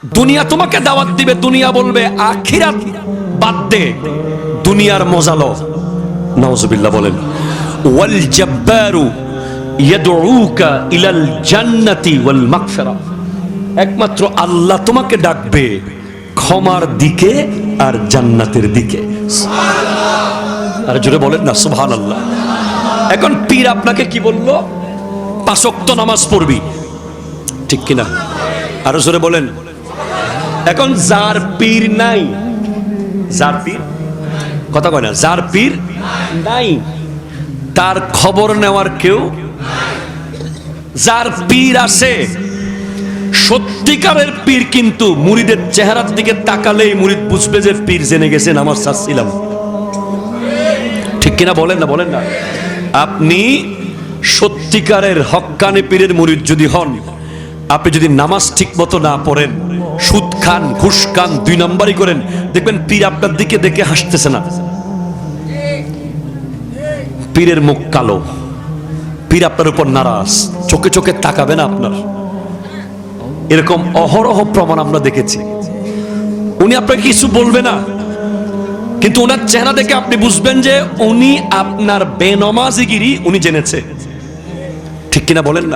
দুনিয়া তোমাকে দাওয়াত দিবে, দুনিয়া বলবে আখিরাত বাদ দে, দুনিয়ার মজা লো। নাউজুবিল্লাহ বলেন। ওয়াল জাব্বারু ইয়াদউকা ইলাল জান্নাতি ওয়াল মাগফিরা, একমাত্র আল্লাহ তোমাকে ডাকবে ক্ষমার দিকে আর জান্নাতের দিকে। সুবহানাল্লাহ। আর জোরে বলেন না সুবহানাল্লাহ। এখন পীর আপনাকে কি বলল? 5 ওয়াক্ত নামাজ পড়বি, ঠিক কিনা? আরো জোরে বলেন। এখন যার পীর নাই, যার পীর কথা কয় না, যার পীর নাই তার খবর নেওয়ার কেউ। যার পীর আছে, সত্যিকারের পীর, কিন্তু মুরিদের চেহারার দিকে তাকালেই মুরিদ বুঝবে যে পীর জেনে গেছে নামাজ চাচ্ছিলাম, ঠিক কিনা? বলেন না, বলেন না। আপনি সত্যিকারের হক্কানি পীরের মুরিদ যদি হন, আপনি যদি নামাজ ঠিক মতো না পড়েন, সুদ খান, ঘুষ খান, 2 নাম্বারই করেন, দেখবেন পীর আপনার দিকে দেখে হাসতেছে না, পীরের মুখ কালো, পীর আপনার উপর নারাজ, চোখে চোখে তাকাবে না আপনার। এরকম অহরহ প্রমাণ আমরা দেখেছি। উনি আপনাকে কিছু বলবে না, কিন্তু ওনার চেহারা দেখে আপনি বুঝবেন যে উনি আপনার বেনমাজিগিরি উনি জেনেছে, ঠিক কিনা? বলেন না।